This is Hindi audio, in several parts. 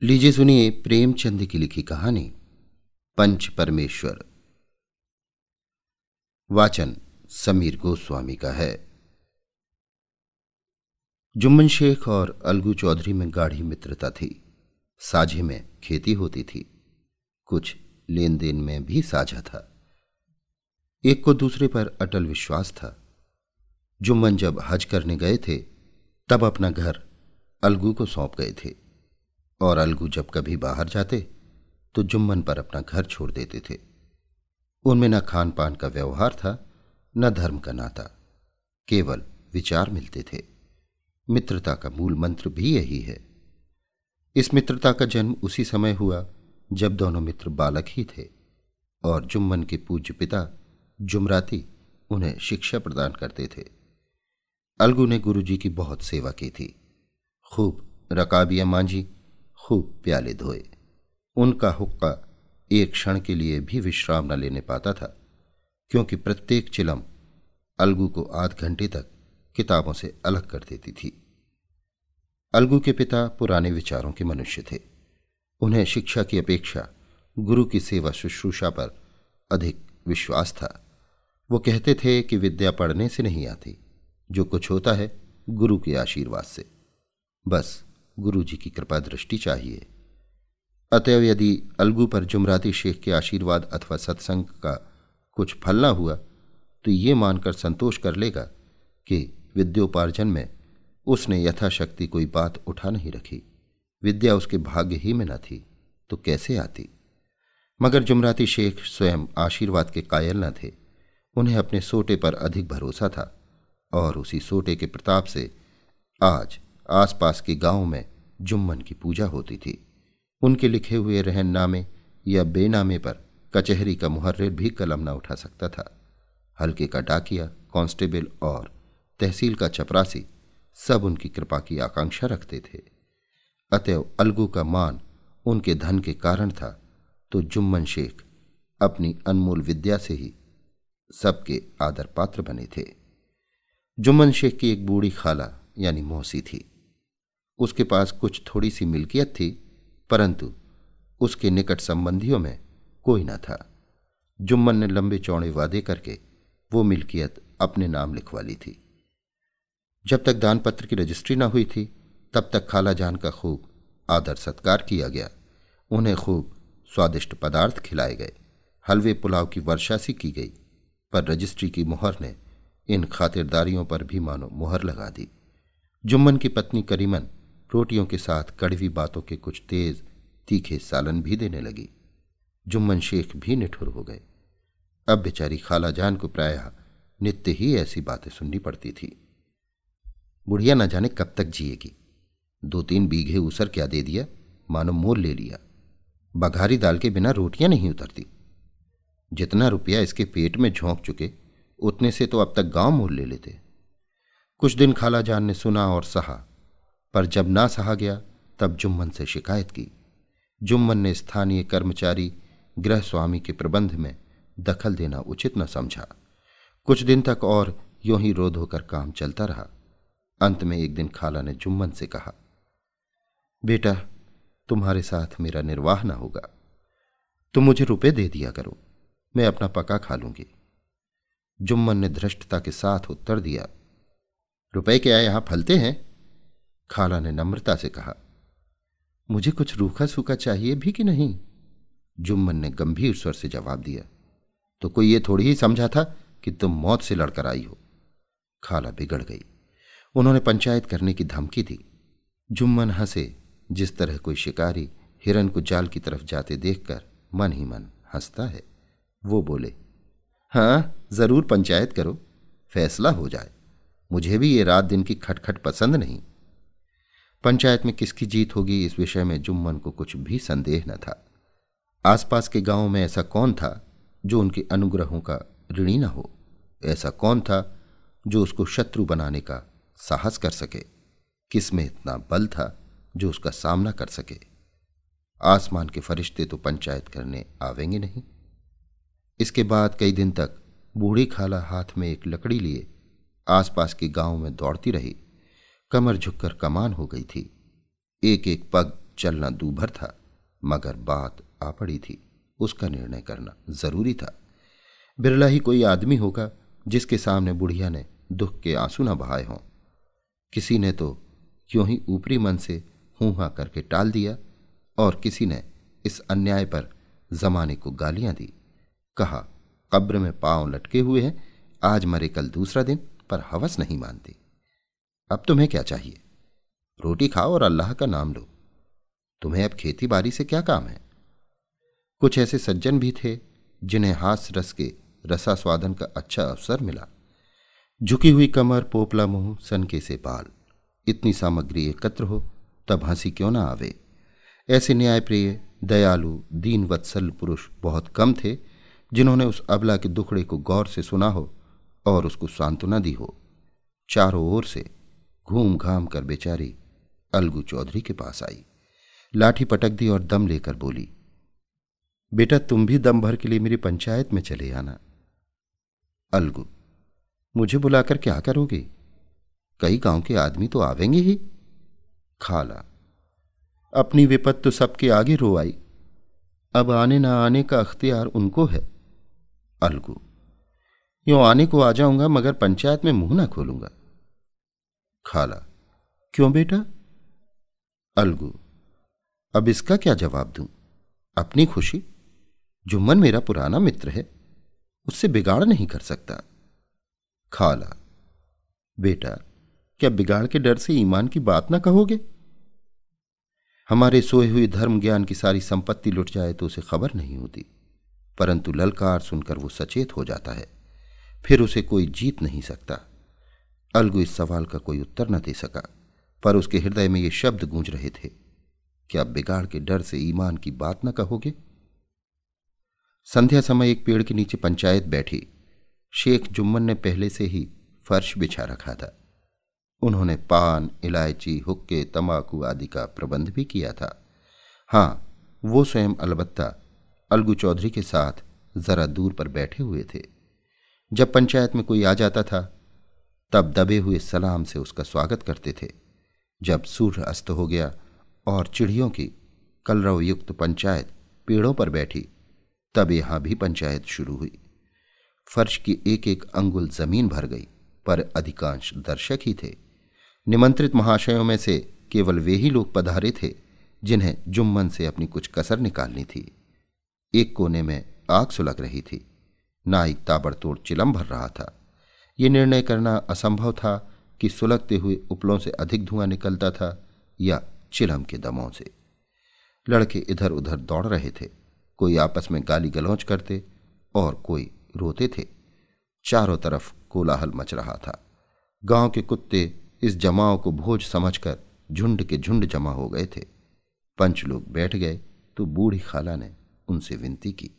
लीजिए सुनिए प्रेमचंद की लिखी कहानी पंच परमेश्वर। वाचन समीर गोस्वामी का है। जुम्मन शेख और अलगू चौधरी में गाढ़ी मित्रता थी। साझे में खेती होती थी, कुछ लेन देन में भी साझा था। एक को दूसरे पर अटल विश्वास था। जुम्मन जब हज करने गए थे तब अपना घर अलगू को सौंप गए थे, और अलगू जब कभी बाहर जाते तो जुम्मन पर अपना घर छोड़ देते थे। उनमें न खान पान का व्यवहार था, न धर्म का नाता, केवल विचार मिलते थे। मित्रता का मूल मंत्र भी यही है। इस मित्रता का जन्म उसी समय हुआ जब दोनों मित्र बालक ही थे और जुम्मन के पूज्य पिता जुमराती उन्हें शिक्षा प्रदान करते थे। अलगू ने गुरुजी की बहुत सेवा की थी, खूब रकाबियां मांझी, खूब प्याले धोए। उनका हुक्का एक क्षण के लिए भी विश्राम न लेने पाता था, क्योंकि प्रत्येक चिलम अलगू को आध घंटे तक किताबों से अलग कर देती थी। अलगू के पिता पुराने विचारों के मनुष्य थे। उन्हें शिक्षा की अपेक्षा गुरु की सेवा शुश्रूषा पर अधिक विश्वास था। वो कहते थे कि विद्या पढ़ने से नहीं आती, जो कुछ होता है गुरु के आशीर्वाद से। बस गुरु जी की कृपा दृष्टि चाहिए। अतएव यदि अलगू पर जुमराती शेख के आशीर्वाद अथवा सत्संग का कुछ फल न हुआ तो ये मानकर संतोष कर लेगा कि विद्योपार्जन में उसने यथाशक्ति कोई बात उठा नहीं रखी। विद्या उसके भाग्य ही में न थी तो कैसे आती। मगर जुमराती शेख स्वयं आशीर्वाद के कायल न थे। उन्हें अपने सोटे पर अधिक भरोसा था, और उसी सोटे के प्रताप से आज आसपास के गांव में जुम्मन की पूजा होती थी। उनके लिखे हुए रहननामे या बेनामे पर कचहरी का मुहर्रिर भी कलम न उठा सकता था। हल्के का डाकिया, कांस्टेबल और तहसील का चपरासी सब उनकी कृपा की आकांक्षा रखते थे। अतएव अलगू का मान उनके धन के कारण था, तो जुम्मन शेख अपनी अनमोल विद्या से ही सबके आदर पात्र बने थे। जुम्मन शेख की एक बूढ़ी खाला यानी मौसी थी। उसके पास कुछ थोड़ी सी मिल्कियत थी, परंतु उसके निकट संबंधियों में कोई न था। जुम्मन ने लंबे चौड़े वादे करके वो मिल्कियत अपने नाम लिखवा ली थी। जब तक दानपत्र की रजिस्ट्री न हुई थी तब तक खाला जान का खूब आदर सत्कार किया गया। उन्हें खूब स्वादिष्ट पदार्थ खिलाए गए, हलवे पुलाव की वर्षा सी की गई। पर रजिस्ट्री की मुहर ने इन खातिरदारियों पर भी मानो मुहर लगा दी। जुम्मन की पत्नी करीमन रोटियों के साथ कड़वी बातों के कुछ तेज तीखे सालन भी देने लगी। जुम्मन शेख भी निठुर हो गए। अब बेचारी खाला जान को प्रायः नित्य ही ऐसी बातें सुननी पड़ती थी। बुढ़िया न जाने कब तक जिएगी। 2-3 बीघे ऊसर क्या दे दिया, मानो मोल ले लिया। बघारी दाल के बिना रोटियां नहीं उतरती। जितना रुपया इसके पेट में झोंक चुके उतने से तो अब तक गांव मोल ले लेते। कुछ दिन खाला जान ने सुना और सहा, पर जब ना सहा गया तब जुम्मन से शिकायत की। जुम्मन ने स्थानीय कर्मचारी गृह स्वामी के प्रबंध में दखल देना उचित न समझा। कुछ दिन तक और यूं ही रोध होकर काम चलता रहा। अंत में एक दिन खाला ने जुम्मन से कहा, बेटा, तुम्हारे साथ मेरा निर्वाह न होगा। तुम मुझे रुपए दे दिया करो, मैं अपना पका खा लूंगी। जुम्मन ने धृष्टता के साथ उत्तर दिया, रुपए क्या यहां फलते हैं? खाला ने नम्रता से कहा, मुझे कुछ रूखा सूखा चाहिए भी कि नहीं? जुम्मन ने गंभीर स्वर से जवाब दिया, तो कोई ये थोड़ी ही समझा था कि तुम मौत से लड़कर आई हो। खाला बिगड़ गई। उन्होंने पंचायत करने की धमकी दी। जुम्मन हंसे, जिस तरह कोई शिकारी हिरन को जाल की तरफ जाते देखकर मन ही मन हंसता है। वो बोले, हाँ, जरूर पंचायत करो, फैसला हो जाए। मुझे भी ये रात दिन की खटखट पसंद नहीं। पंचायत में किसकी जीत होगी इस विषय में जुम्मन को कुछ भी संदेह न था। आसपास के गांवों में ऐसा कौन था जो उनके अनुग्रहों का ऋणी न हो? ऐसा कौन था जो उसको शत्रु बनाने का साहस कर सके? किसमें इतना बल था जो उसका सामना कर सके? आसमान के फरिश्ते तो पंचायत करने आवेंगे नहीं। इसके बाद कई दिन तक बूढ़ी खाला हाथ में एक लकड़ी लिए आसपास के गांव में दौड़ती रही। कमर झुककर कमान हो गई थी। एक एक पग चलना दूभर था, मगर बात आ पड़ी थी, उसका निर्णय करना जरूरी था। बिरला ही कोई आदमी होगा जिसके सामने बुढ़िया ने दुख के आंसू न बहाए हों। किसी ने तो यूं ही ऊपरी मन से हूं हां करके टाल दिया, और किसी ने इस अन्याय पर जमाने को गालियां दी। कहा, कब्र में पांव लटके हुए हैं, आज मरे कल दूसरा दिन, पर हवस नहीं मानती। अब तुम्हें क्या चाहिए? रोटी खाओ और अल्लाह का नाम लो। तुम्हें अब खेती बाड़ी से क्या काम है? कुछ ऐसे सज्जन भी थे जिन्हें हास्य रस के रसास्वादन का अच्छा अवसर मिला। झुकी हुई कमर, पोपला मुंह, सनके से बाल, इतनी सामग्री एकत्र हो तब हंसी क्यों ना आवे। ऐसे न्यायप्रिय, दयालु, दीन वत्सल पुरुष बहुत कम थे जिन्होंने उस अबला के दुखड़े को गौर से सुना हो और उसको सांत्वना दी हो। चारों ओर से घूम घाम कर बेचारी अलगू चौधरी के पास आई, लाठी पटक दी और दम लेकर बोली, बेटा तुम भी दम भर के लिए मेरी पंचायत में चले आना। अलगू, मुझे बुलाकर क्या करोगे? कई गांव के आदमी तो आवेंगे ही। खाला, अपनी विपत तो सबके आगे रो आई, अब आने ना आने का अख्तियार उनको है। अलगू, यूं आने को आ जाऊंगा मगर पंचायत में मुंह ना खोलूंगा। खाला, क्यों बेटा? अलगू, अब इसका क्या जवाब दूं? अपनी खुशी, जुम्मन मेरा पुराना मित्र है, उससे बिगाड़ नहीं कर सकता। खाला, बेटा क्या बिगाड़ के डर से ईमान की बात ना कहोगे? हमारे सोए हुए धर्म ज्ञान की सारी संपत्ति लुट जाए तो उसे खबर नहीं होती, परंतु ललकार सुनकर वो सचेत हो जाता है, फिर उसे कोई जीत नहीं सकता। अलगू इस सवाल का कोई उत्तर न दे सका, पर उसके हृदय में ये शब्द गूंज रहे थे, क्या बिगाड़ के डर से ईमान की बात न कहोगे? संध्या समय एक पेड़ के नीचे पंचायत बैठी। शेख जुम्मन ने पहले से ही फर्श बिछा रखा था। उन्होंने पान, इलायची, हुक्के, तंबाकू आदि का प्रबंध भी किया था। हाँ, वो स्वयं अलबत्ता अलगू चौधरी के साथ जरा दूर पर बैठे हुए थे। जब पंचायत में कोई आ जाता था तब दबे हुए सलाम से उसका स्वागत करते थे। जब सूर्य अस्त हो गया और चिड़ियों की कलरव युक्त पंचायत पेड़ों पर बैठी, तब यहां भी पंचायत शुरू हुई। फर्श की एक एक अंगुल जमीन भर गई, पर अधिकांश दर्शक ही थे। निमंत्रित महाशयों में से केवल वे ही लोग पधारे थे जिन्हें जुम्मन से अपनी कुछ कसर निकालनी थी। एक कोने में आग सुलग रही थी। नाइक ताबड़तोड़ चिलम भर रहा था। ये निर्णय करना असंभव था कि सुलगते हुए उपलों से अधिक धुआं निकलता था या चिलम के दमों से। लड़के इधर उधर दौड़ रहे थे, कोई आपस में गाली गलौज करते और कोई रोते थे। चारों तरफ कोलाहल मच रहा था। गांव के कुत्ते इस जमाव को भोज समझकर झुंड के झुंड जमा हो गए थे। पंच लोग बैठ गए तो बूढ़ी खाला ने उनसे विनती की,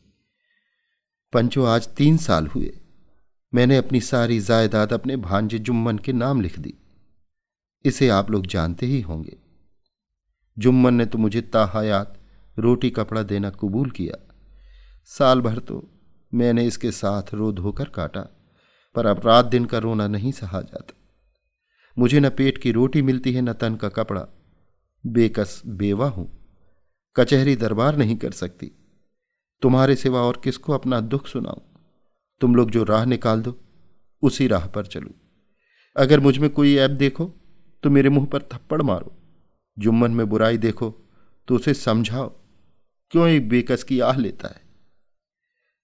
पंचो आज 3 साल हुए मैंने अपनी सारी जायदाद अपने भांजे जुम्मन के नाम लिख दी। इसे आप लोग जानते ही होंगे। जुम्मन ने तो मुझे ताहयात रोटी कपड़ा देना कबूल किया। साल भर तो मैंने इसके साथ रो धोकर काटा, पर अब रात दिन का रोना नहीं सहा जाता। मुझे न पेट की रोटी मिलती है न तन का कपड़ा। बेकस बेवा हूं, कचहरी दरबार नहीं कर सकती। तुम्हारे सिवा और किसको अपना दुख सुनाऊं? तुम लोग जो राह निकाल दो उसी राह पर चलूं। अगर मुझ में कोई ऐब देखो तो मेरे मुंह पर थप्पड़ मारो। जुम्मन में बुराई देखो तो उसे समझाओ क्यों एक बेकस की आह लेता है।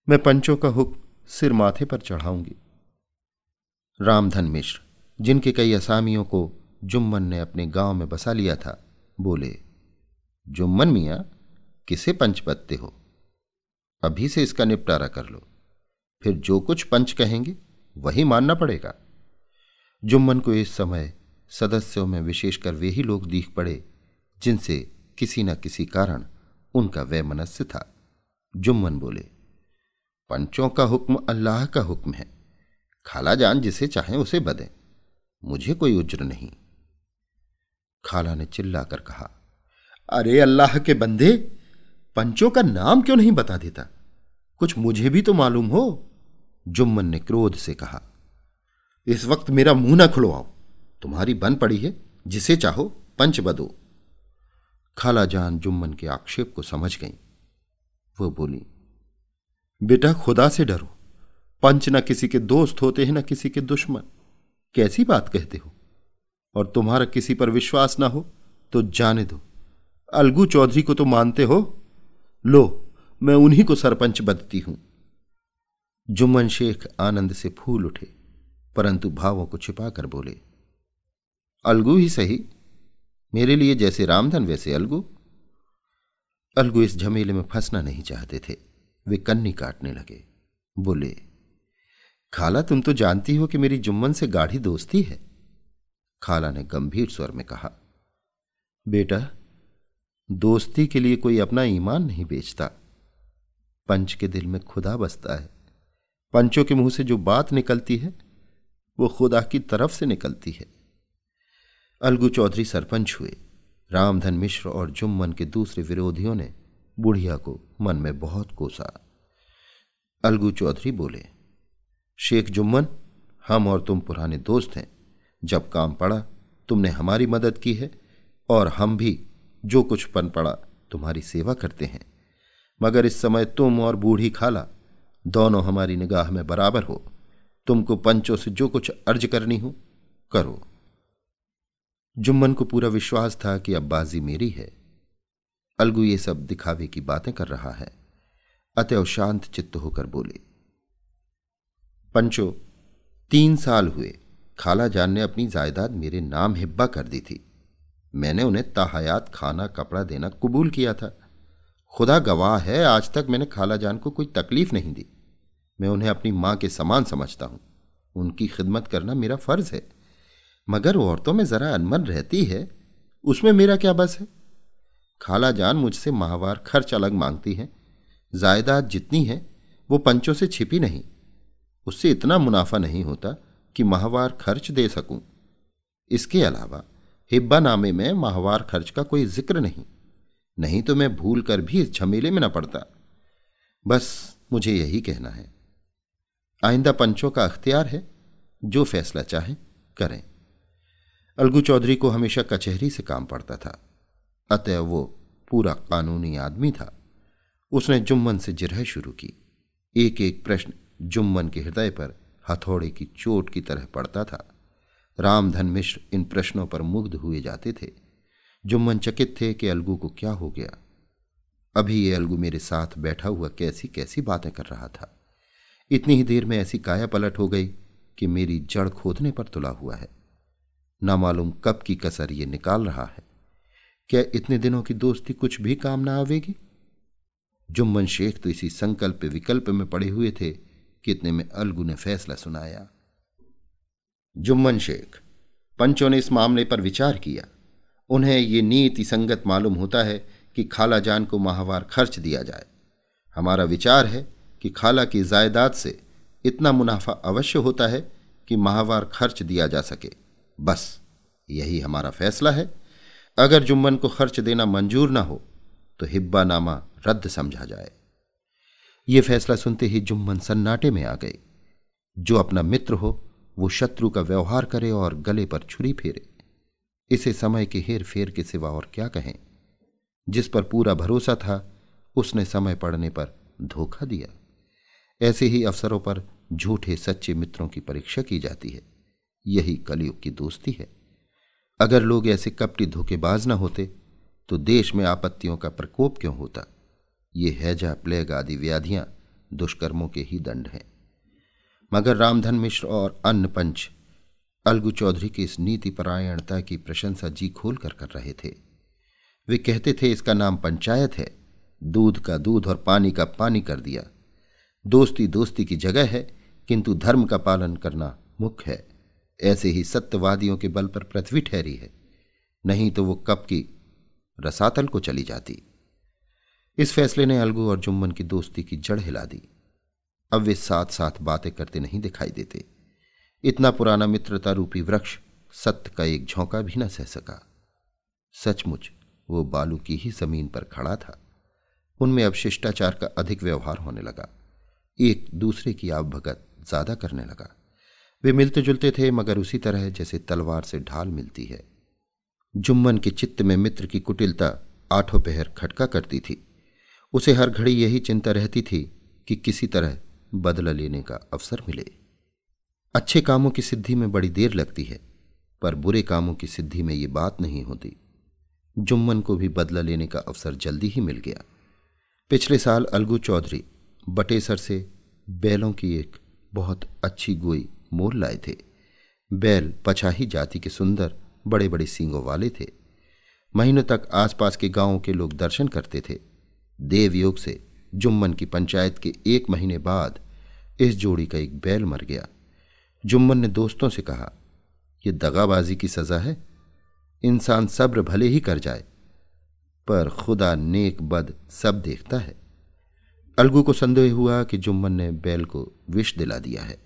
मैं पंचों का हुक्म सिर माथे पर चढ़ाऊंगी। रामधन मिश्र, जिनके कई असामियों को जुम्मन ने अपने गांव में बसा लिया था, बोले, जुम्मन मियां, किसे पंच पत्ते हो? अभी से इसका निपटारा कर लो, फिर जो कुछ पंच कहेंगे वही मानना पड़ेगा। जुम्मन को इस समय सदस्यों में विशेषकर वे ही लोग दीख पड़े जिनसे किसी न किसी कारण उनका वैमनस्य था। जुम्मन बोले, पंचों का हुक्म अल्लाह का हुक्म है। खाला जान जिसे चाहें उसे बदें, मुझे कोई उज्र नहीं। खाला ने चिल्लाकर कहा, अरे अल्लाह के बंदे, पंचों का नाम क्यों नहीं बता देता? कुछ मुझे भी तो मालूम हो। जुम्मन ने क्रोध से कहा, इस वक्त मेरा मुंह ना खुलवाओ। तुम्हारी बन पड़ी है, जिसे चाहो पंच बदो। खाला जान जुम्मन के आक्षेप को समझ गईं। वो बोली, बेटा खुदा से डरो, पंच न किसी के दोस्त होते हैं न किसी के दुश्मन। कैसी बात कहते हो? और तुम्हारा किसी पर विश्वास ना हो तो जाने दो। अलगू चौधरी को तो मानते हो? लो, मैं उन्हीं को सरपंच बदती हूं। जुम्मन शेख आनंद से फूल उठे, परंतु भावों को छिपाकर बोले, अलगू ही सही, मेरे लिए जैसे रामधन वैसे अलगू। अलगू इस झमेले में फंसना नहीं चाहते थे। वे कन्नी काटने लगे। बोले, खाला तुम तो जानती हो कि मेरी जुम्मन से गाढ़ी दोस्ती है। खाला ने गंभीर स्वर में कहा, बेटा दोस्ती के लिए कोई अपना ईमान नहीं बेचता। पंच के दिल में खुदा बसता है। पंचों के मुंह से जो बात निकलती है वो खुदा की तरफ से निकलती है। अलगू चौधरी सरपंच हुए। रामधन मिश्र और जुम्मन के दूसरे विरोधियों ने बुढ़िया को मन में बहुत कोसा। अलगू चौधरी बोले, शेख जुम्मन, हम और तुम पुराने दोस्त हैं। जब काम पड़ा तुमने हमारी मदद की है और हम भी जो कुछ पन पड़ा तुम्हारी सेवा करते हैं। मगर इस समय तुम और बूढ़ी खाला दोनों हमारी निगाह में बराबर हो। तुमको पंचों से जो कुछ अर्ज करनी हो करो। जुम्मन को पूरा विश्वास था कि अब बाजी मेरी है। अलगू ये सब दिखावे की बातें कर रहा है, अतएव शांत चित्त होकर बोले, पंचो 3 साल हुए खाला जान ने अपनी जायदाद मेरे नाम हिब्बा कर दी थी। मैंने उन्हें ताहयात खाना कपड़ा देना कबूल किया था। खुदा गवाह है, आज तक मैंने खाला जान को कोई तकलीफ नहीं दी। मैं उन्हें अपनी मां के समान समझता हूं। उनकी खिदमत करना मेरा फर्ज है। मगर औरतों में जरा अनमन रहती है, उसमें मेरा क्या बस है। खाला जान मुझसे माहवार खर्च अलग मांगती हैं। जायदाद जितनी है वो पंचों से छिपी नहीं। उससे इतना मुनाफा नहीं होता कि माहवार खर्च दे सकूं। इसके अलावा हिब्बा नामे में माहवार खर्च का कोई जिक्र नहीं तो मैं भूल कर भी इस झमेले में न पड़ता। बस मुझे यही कहना है। आइंदा पंचों का अख्तियार है, जो फैसला चाहे करें। अलगू चौधरी को हमेशा कचहरी से काम पड़ता था, अतः वो पूरा कानूनी आदमी था। उसने जुम्मन से जिरह शुरू की। एक एक प्रश्न जुम्मन के हृदय पर हथौड़े की चोट की तरह पड़ता था। रामधन मिश्र इन प्रश्नों पर मुग्ध हुए जाते थे। जुम्मन चकित थे कि अलगू को क्या हो गया। अभी ये अलगू मेरे साथ बैठा हुआ कैसी कैसी बातें कर रहा था। इतनी ही देर में ऐसी काया पलट हो गई कि मेरी जड़ खोदने पर तुला हुआ है। ना मालूम कब की कसर ये निकाल रहा है। क्या इतने दिनों की दोस्ती कुछ भी काम ना आवेगी? जुम्मन शेख तो इसी संकल्प विकल्प में पड़े हुए थे कि इतने में अलगू ने फैसला सुनाया। जुम्मन शेख, पंचों ने इस मामले पर विचार किया। उन्हें ये नीति संगत मालूम होता है कि खाला जान को माहवार खर्च दिया जाए। हमारा विचार है कि खाला की जायदाद से इतना मुनाफा अवश्य होता है कि माहवार खर्च दिया जा सके। बस यही हमारा फैसला है। अगर जुम्मन को खर्च देना मंजूर ना हो तो हिब्बा नामा रद्द समझा जाए। यह फैसला सुनते ही जुम्मन सन्नाटे में आ गए। जो अपना मित्र हो वो शत्रु का व्यवहार करे और गले पर छुरी फेरे। इसे समय के हेर फेर के सिवा और क्या कहें। जिस पर पूरा भरोसा था उसने समय पड़ने पर धोखा दिया। ऐसे ही अवसरों पर झूठे सच्चे मित्रों की परीक्षा की जाती है। यही कलयुग की दोस्ती है। अगर लोग ऐसे कपटी धोखेबाज न होते तो देश में आपत्तियों का प्रकोप क्यों होता। ये हैजा प्लेग आदि व्याधियां दुष्कर्मों के ही दंड हैं। मगर रामधन मिश्र और अन्य पंच अलगू चौधरी की इस नीति परायणता की प्रशंसा जी खोल कर रहे थे। वे कहते थे, इसका नाम पंचायत है। दूध का दूध और पानी का पानी कर दिया। दोस्ती दोस्ती की जगह है, किंतु धर्म का पालन करना मुख्य है। ऐसे ही सत्यवादियों के बल पर पृथ्वी ठहरी है, नहीं तो वो कब की रसातल को चली जाती। इस फैसले ने अलगू और जुम्मन की दोस्ती की जड़ हिला दी। अब वे साथ साथ बातें करते नहीं दिखाई देते। इतना पुराना मित्रता रूपी वृक्ष सत्य का एक झोंका भी न सह सका। सचमुच वो बालू की ही जमीन पर खड़ा था। उनमें अब शिष्टाचार का अधिक व्यवहार होने लगा। एक दूसरे की आवभगत ज्यादा करने लगा। वे मिलते जुलते थे, मगर उसी तरह जैसे तलवार से ढाल मिलती है। जुम्मन के चित्त में मित्र की कुटिलता आठों पहर खटका करती थी। उसे हर घड़ी यही चिंता रहती थी कि किसी तरह बदला लेने का अवसर मिले। अच्छे कामों की सिद्धि में बड़ी देर लगती है, पर बुरे कामों की सिद्धि में ये बात नहीं होती। जुम्मन को भी बदला लेने का अवसर जल्दी ही मिल गया। पिछले साल अलगू चौधरी बटेसर से बैलों की एक बहुत अच्छी गोई मोल लाए थे। बैल पछाही जाति के सुंदर बड़े बड़े सींगों वाले थे। महीनों तक आसपास के गांवों के लोग दर्शन करते थे। देवयोग से जुम्मन की पंचायत के 1 महीने बाद इस जोड़ी का एक बैल मर गया। जुम्मन ने दोस्तों से कहा, यह दगाबाजी की सजा है। इंसान सब्र भले ही कर जाए, पर खुदा नेक बद सब देखता है। अलगू को संदेह हुआ कि जुम्मन ने बैल को विष दिला दिया है।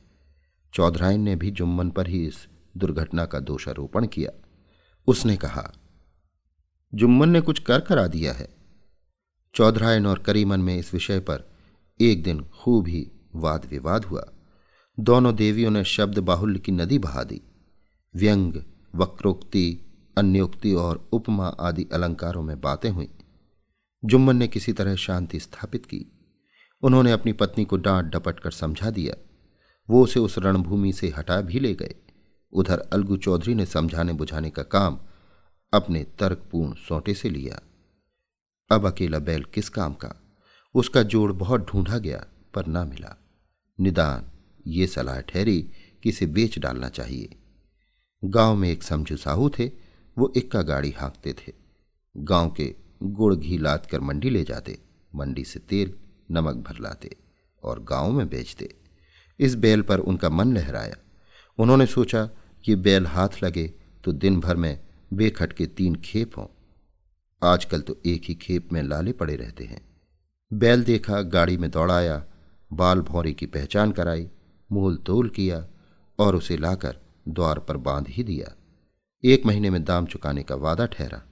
चौधराइन ने भी जुम्मन पर ही इस दुर्घटना का दोषारोपण किया। उसने कहा, जुम्मन ने कुछ कर करा दिया है। चौधराइन और करीमन में इस विषय पर एक दिन खूब ही वाद विवाद हुआ। दोनों देवियों ने शब्द बाहुल्य की नदी बहा दी। व्यंग, वक्रोक्ति, अन्योक्ति और उपमा आदि अलंकारों में बातें हुई। जुम्मन ने किसी तरह शांति स्थापित की। उन्होंने अपनी पत्नी को डांट डपट कर समझा दिया। वो उसे उस रणभूमि से हटा भी ले गए। उधर अलगू चौधरी ने समझाने बुझाने का काम अपने तर्कपूर्ण सोंटे से लिया। अब अकेला बैल किस काम का। उसका जोड़ बहुत ढूंढा गया, पर ना मिला। निदान ये सलाह ठहरी कि इसे बेच डालना चाहिए। गांव में एक समझू साहू थे। वो इक्का गाड़ी हाँकते थे। गांव के गुड़ घी लाद कर मंडी ले जाते, मंडी से तेल नमक भर लाते और गांव में बेचते। इस बैल पर उनका मन लहराया। उन्होंने सोचा कि बैल हाथ लगे तो दिन भर में बेखटके 3 खेप हों। आजकल तो एक ही खेप में लाले पड़े रहते हैं। बैल देखा, गाड़ी में दौड़ाया, बाल भौरी की पहचान कराई, मोल तोल किया और उसे लाकर द्वार पर बांध ही दिया। 1 महीने में दाम चुकाने का वादा ठहरा।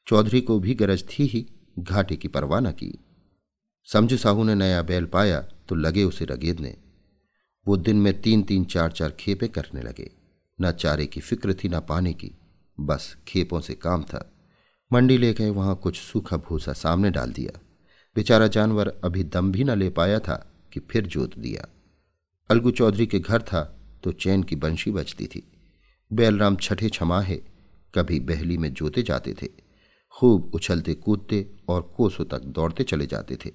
चौधरी को भी गरज थी ही, घाटे की परवाह न की। समझू साहू ने नया बैल पाया तो लगे उसे रगेदने। वो दिन में 3-3, 4-4 खेपे करने लगे। न चारे की फिक्र थी न पानी की, बस खेपों से काम था। मंडी ले गए, वहां कुछ सूखा भूसा सामने डाल दिया। बेचारा जानवर अभी दम भी न ले पाया था कि फिर जोत दिया। अलगू चौधरी के घर था तो चैन की बंशी बजती थी। बैलराम छठे छमाहे कभी बहली में जोते जाते थे। खूब उछलते कूदते और कोसों तक दौड़ते चले जाते थे।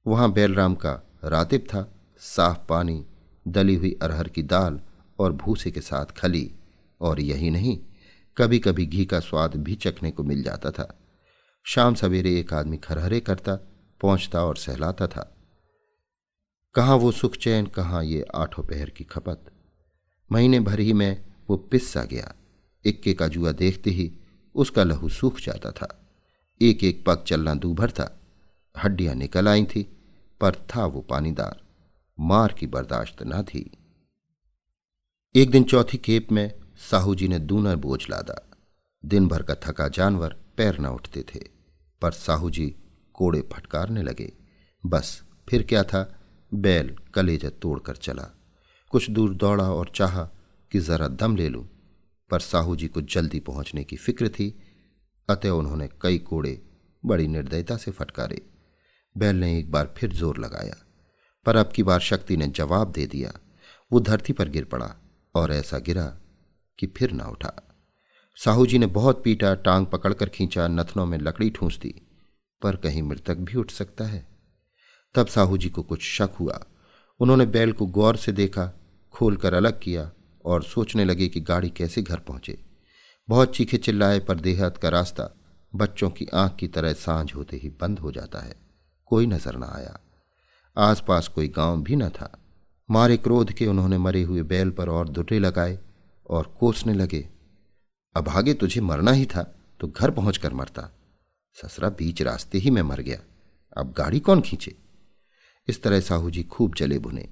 वहां बैलराम का रातिब था। साफ पानी, दली हुई अरहर की दाल और भूसे के साथ खली, और यही नहीं, कभी कभी घी का स्वाद भी चखने को मिल जाता था। शाम सवेरे एक आदमी खरहरे करता, पहुंचता और सहलाता था। कहाँ वो सुख चैन, कहाँ ये 8 पहर की खपत। महीने भर ही में वो पिस सा गया। इक्के का जुआ देखते ही उसका लहू सूख जाता था। एक एक पग चलना दूभर था। हड्डियां निकल आई थी, पर था वो पानीदार। मार की बर्दाश्त न थी। एक दिन चौथी खेप में साहू जी ने दूना बोझ लादा। दिन भर का थका जानवर पैर न उठते थे, पर साहू जी कोड़े फटकारने लगे। बस फिर क्या था, बैल कलेजा तोड़कर चला। कुछ दूर दौड़ा और चाहा कि जरा दम ले लूं, पर साहू जी को जल्दी पहुंचने की फिक्र थी। अतः उन्होंने कई कोड़े बड़ी निर्दयता से फटकारे। बैल ने एक बार फिर जोर लगाया, पर अब की बार शक्ति ने जवाब दे दिया। वो धरती पर गिर पड़ा और ऐसा गिरा कि फिर ना उठा। साहू जी ने बहुत पीटा, टांग पकड़कर खींचा, नथनों में लकड़ी ठूंस दी, पर कहीं मृतक भी उठ सकता है। तब साहू जी को कुछ शक हुआ। उन्होंने बैल को गौर से देखा, खोलकर अलग किया और सोचने लगे कि गाड़ी कैसे घर पहुंचे। बहुत चीखे चिल्लाए, पर देहात का रास्ता बच्चों की आंख की तरह सांझ होते ही बंद हो जाता है। कोई नजर न आया। आसपास कोई गांव भी न था। मारे क्रोध के उन्होंने मरे हुए बैल पर और दुर्रे लगाए और कोसने लगे, अभागे तुझे मरना ही था तो घर पहुंचकर मरता। ससुरा बीच रास्ते ही में मर गया, अब गाड़ी कौन खींचे। इस तरह साहू जी खूब जले भुने।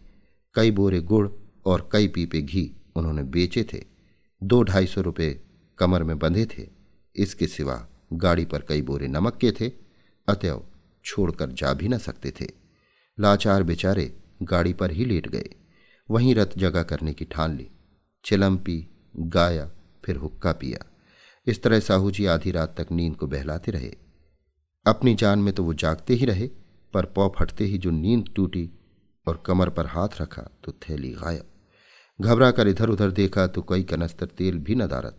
कई बोरे गुड़ और कई पीपे घी उन्होंने बेचे थे। 200-250 रुपये कमर में बंधे थे। इसके सिवा गाड़ी पर कई बोरे नमक के थे। अतएव छोड़कर जा भी न सकते थे। लाचार बेचारे गाड़ी पर ही लेट गए। वहीं रत जगह करने की ठान ली। चिलम पी, गाया, फिर हुक्का पिया। इस तरह साहू जी आधी रात तक नींद को बहलाते रहे। अपनी जान में तो वो जागते ही रहे, पर पौ फटते ही जो नींद टूटी और कमर पर हाथ रखा तो थैली गायब। घबरा कर इधर उधर देखा तो कोई कनस्तर तेल भी न दारत।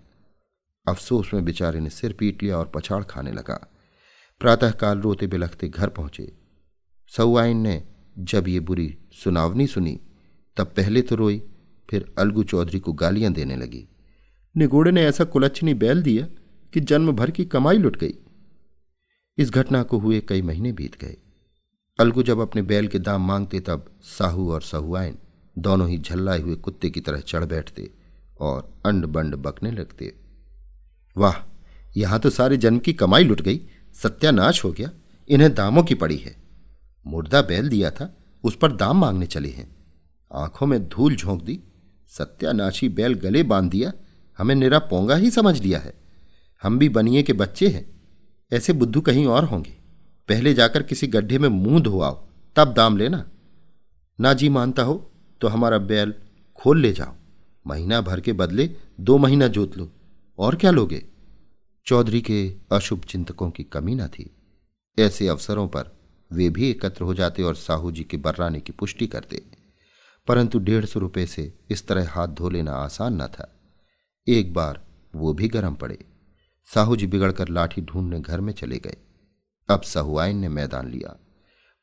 अफसोस में बेचारे ने सिर पीट लिया और पछाड़ खाने लगा। प्रातःकाल रोते बिलखते घर पहुंचे। सहुआइन ने जब ये बुरी सुनावनी सुनी तब पहले तो रोई, फिर अलगू चौधरी को गालियां देने लगी। निगोड़े ने ऐसा कुलच्छनी बैल दिया कि जन्म भर की कमाई लुट गई। इस घटना को हुए कई महीने बीत गए। अलगू जब अपने बैल के दाम मांगते तब साहू और सहुआइन दोनों ही झल्लाए हुए कुत्ते की तरह चढ़ बैठते और अंड बंड बकने लगते। वाह, यहां तो सारे जन्म की कमाई लुट गई, सत्यानाश हो गया, इन्हें दामों की पड़ी है। मुर्दा बैल दिया था, उस पर दाम मांगने चले हैं। आंखों में धूल झोंक दी, सत्यानाशी बैल गले बांध दिया, हमें निरा पोंगा ही समझ लिया है। हम भी बनिए के बच्चे हैं, ऐसे बुद्धू कहीं और होंगे। पहले जाकर किसी गड्ढे में मुंह धोआओ, तब दाम लेना। ना जी मानता हो तो हमारा बैल खोल ले जाओ, महीना भर के बदले 2 महीना जोत लो, और क्या लोगे। चौधरी के अशुभ चिंतकों की कमी न थी। ऐसे अवसरों पर वे भी एकत्र हो जाते और साहू जी के बर्राने की पुष्टि करते, परंतु 150 रुपये से इस तरह हाथ धो लेना आसान न था। एक बार वो भी गर्म पड़े। साहू जी बिगड़कर लाठी ढूंढने घर में चले गए। अब सहुआइन ने मैदान लिया।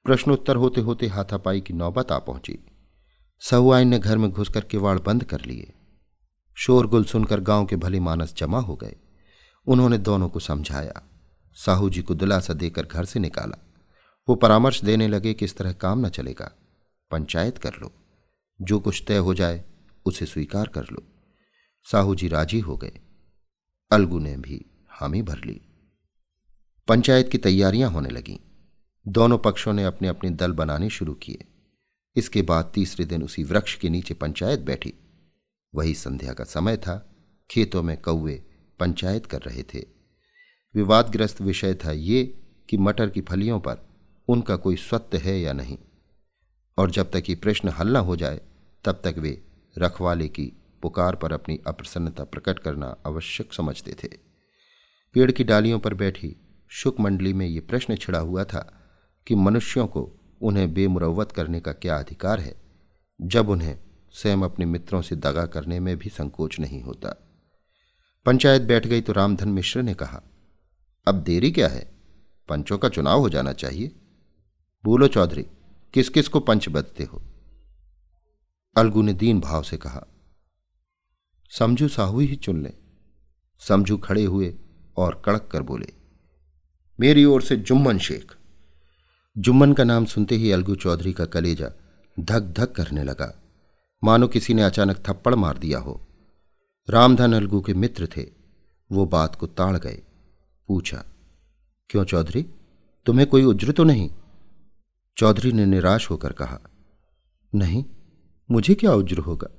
प्रश्नोत्तर होते होते हाथापाई की नौबत आ पहुंची। सहुआइन ने घर में घुसकर किवाड़ बंद कर लिए। शोरगुल सुनकर गांव के भले मानस जमा हो गए। उन्होंने दोनों को समझाया, साहू जी को दिलासा देकर घर से निकाला। वो परामर्श देने लगे कि इस तरह काम न चलेगा, पंचायत कर लो, जो कुछ तय हो जाए उसे स्वीकार कर लो। साहू जी राजी हो गए। अलगू ने भी हामी भर ली। पंचायत की तैयारियां होने लगीं। दोनों पक्षों ने अपने अपने दल बनाने शुरू किए। इसके बाद तीसरे दिन उसी वृक्ष के नीचे पंचायत बैठी। वही संध्या का समय था। खेतों में कौवे पंचायत कर रहे थे। विवादग्रस्त विषय था ये कि मटर की फलियों पर उनका कोई स्वत्व है या नहीं, और जब तक ये प्रश्न हल न हो जाए तब तक वे रखवाले की पुकार पर अपनी अप्रसन्नता प्रकट करना आवश्यक समझते थे। पेड़ की डालियों पर बैठी शुक मंडली में ये प्रश्न छिड़ा हुआ था कि मनुष्यों को उन्हें बेमुरव्वत करने का क्या अधिकार है, जब उन्हें स्वयं अपने मित्रों से दगा करने में भी संकोच नहीं होता। पंचायत बैठ गई तो रामधन मिश्र ने कहा, अब देरी क्या है, पंचों का चुनाव हो जाना चाहिए। बोलो चौधरी, किस किस को पंच बदते हो। अलगू ने दीन भाव से कहा, समझू साहू ही चुन ले। समझू खड़े हुए और कड़क कर बोले, मेरी ओर से जुम्मन शेख। जुम्मन का नाम सुनते ही अलगू चौधरी का कलेजा धक धक करने लगा, मानो किसी ने अचानक थप्पड़ मार दिया हो। रामधन अलगू के मित्र थे, वो बात को ताड़ गए। पूछा, क्यों चौधरी, तुम्हें कोई उज्र तो नहीं। चौधरी ने निराश होकर कहा, नहीं, मुझे क्या उज्र होगा।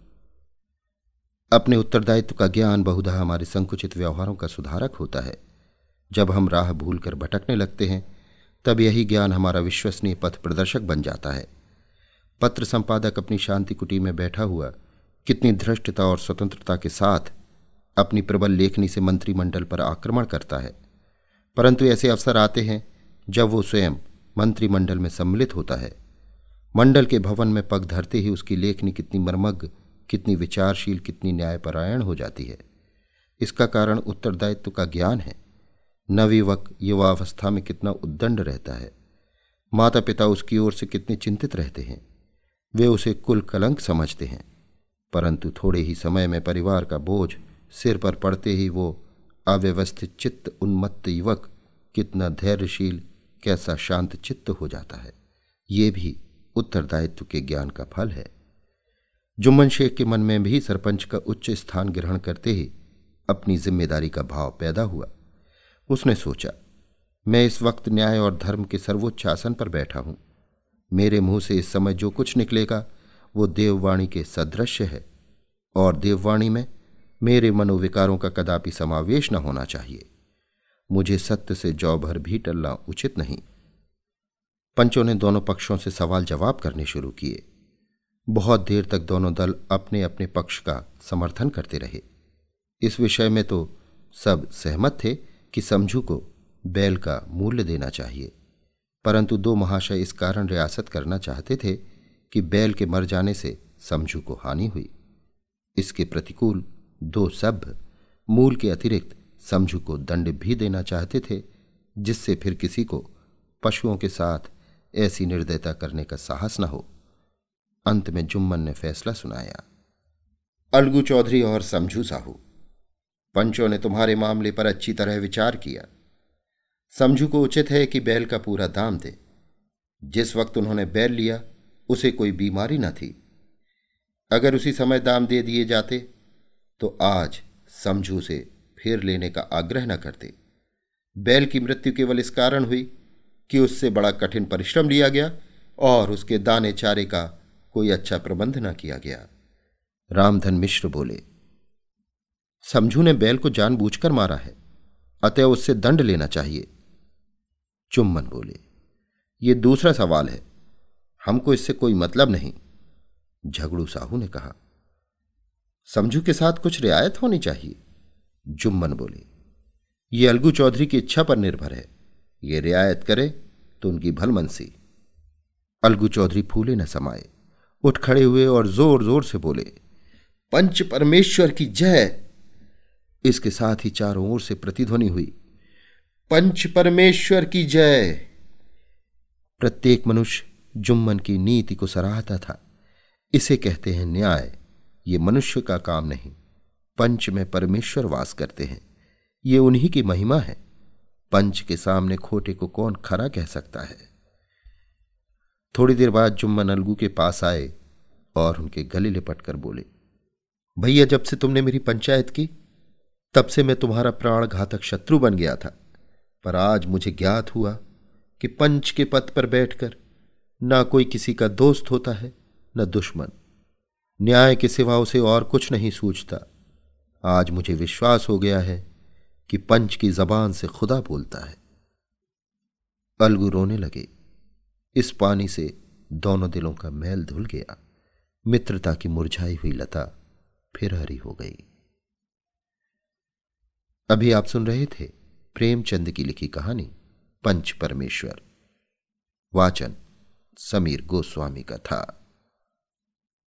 अपने उत्तरदायित्व का ज्ञान बहुधा हमारे संकुचित व्यवहारों का सुधारक होता है। जब हम राह भूलकर भटकने लगते हैं तब यही ज्ञान हमारा विश्वसनीय पथ प्रदर्शक बन जाता है। पत्र संपादक अपनी शांति कुटी में बैठा हुआ कितनी धृष्टता और स्वतंत्रता के साथ अपनी प्रबल लेखनी से मंत्रिमंडल पर आक्रमण करता है, परंतु ऐसे अवसर आते हैं जब वो स्वयं मंत्रिमंडल में सम्मिलित होता है। मंडल के भवन में पग धरते ही उसकी लेखनी कितनी मर्मज्ञ, कितनी विचारशील, कितनी न्यायपरायण हो जाती है। इसका कारण उत्तरदायित्व का ज्ञान है। नवयुवक युवावस्था में कितना उद्दंड रहता है। माता पिता उसकी ओर से कितने चिंतित रहते हैं। वे उसे कुल कलंक समझते हैं, परंतु थोड़े ही समय में परिवार का बोझ सिर पर पड़ते ही वो अव्यवस्थित चित्त उन्मत्त युवक कितना धैर्यशील, कैसा शांत चित्त हो जाता है। ये भी उत्तरदायित्व के ज्ञान का फल है। जुम्मन शेख के मन में भी सरपंच का उच्च स्थान ग्रहण करते ही अपनी जिम्मेदारी का भाव पैदा हुआ। उसने सोचा, मैं इस वक्त न्याय और धर्म के सर्वोच्च आसन पर बैठा हूं। मेरे मुंह से इस समय जो कुछ निकलेगा वो देववाणी के सदृश्य है, और देववाणी में मेरे मनोविकारों का कदापि समावेश न होना चाहिए। मुझे सत्य से जौ भर भी टलना उचित नहीं। पंचों ने दोनों पक्षों से सवाल जवाब करने शुरू किए। बहुत देर तक दोनों दल अपने अपने पक्ष का समर्थन करते रहे। इस विषय में तो सब सहमत थे कि समझू को बैल का मूल्य देना चाहिए, परंतु दो महाशय इस कारण रियासत करना चाहते थे कि बैल के मर जाने से समझू को हानि हुई। इसके प्रतिकूल दो सभ्य मूल के अतिरिक्त समझू को दंड भी देना चाहते थे, जिससे फिर किसी को पशुओं के साथ ऐसी निर्दयता करने का साहस न हो। अंत में जुम्मन ने फैसला सुनाया। अलगू चौधरी और समझू साहू, पंचों ने तुम्हारे मामले पर अच्छी तरह विचार किया। समझू को उचित है कि बैल का पूरा दाम दे। जिस वक्त उन्होंने बैल लिया उसे कोई बीमारी न थी। अगर उसी समय दाम दे दिए जाते तो आज समझू से फिर लेने का आग्रह न करते। बैल की मृत्यु केवल इस कारण हुई कि उससे बड़ा कठिन परिश्रम लिया गया और उसके दाने चारे का कोई अच्छा प्रबंध न किया गया। रामधन मिश्र बोले, समझू ने बैल को जानबूझकर मारा है, अतः उससे दंड लेना चाहिए। चुम्बन बोले, ये दूसरा सवाल है, हमको इससे कोई मतलब नहीं। झगड़ू साहू ने कहा, समझू के साथ कुछ रियायत होनी चाहिए। जुम्मन बोले, ये अलगू चौधरी की इच्छा पर निर्भर है, ये रियायत करे तो उनकी भलमनसी। अलगू चौधरी फूले न समाये, उठ खड़े हुए और जोर जोर से बोले, पंच परमेश्वर की जय। इसके साथ ही चारों ओर से प्रतिध्वनि हुई, पंच परमेश्वर की जय। प्रत्येक मनुष्य जुम्मन की नीति को सराहता था। इसे कहते हैं न्याय। ये मनुष्य का काम नहीं, पंच में परमेश्वर वास करते हैं, ये उन्हीं की महिमा है। पंच के सामने खोटे को कौन खरा कह सकता है। थोड़ी देर बाद जुम्मन अलगू के पास आए और उनके गले लिपट कर बोले, भैया, जब से तुमने मेरी पंचायत की तब से मैं तुम्हारा प्राण घातक शत्रु बन गया था, पर आज मुझे ज्ञात हुआ कि पंच के पद पर बैठकर ना कोई किसी का दोस्त होता है न दुश्मन। न्याय के सिवा उसे और कुछ नहीं सूझता। आज मुझे विश्वास हो गया है कि पंच की जबान से खुदा बोलता है। अलगू रोने लगे। इस पानी से दोनों दिलों का मैल धुल गया। मित्रता की मुरझाई हुई लता फिर हरी हो गई। अभी आप सुन रहे थे प्रेमचंद की लिखी कहानी पंच परमेश्वर। वाचन समीर गोस्वामी का था।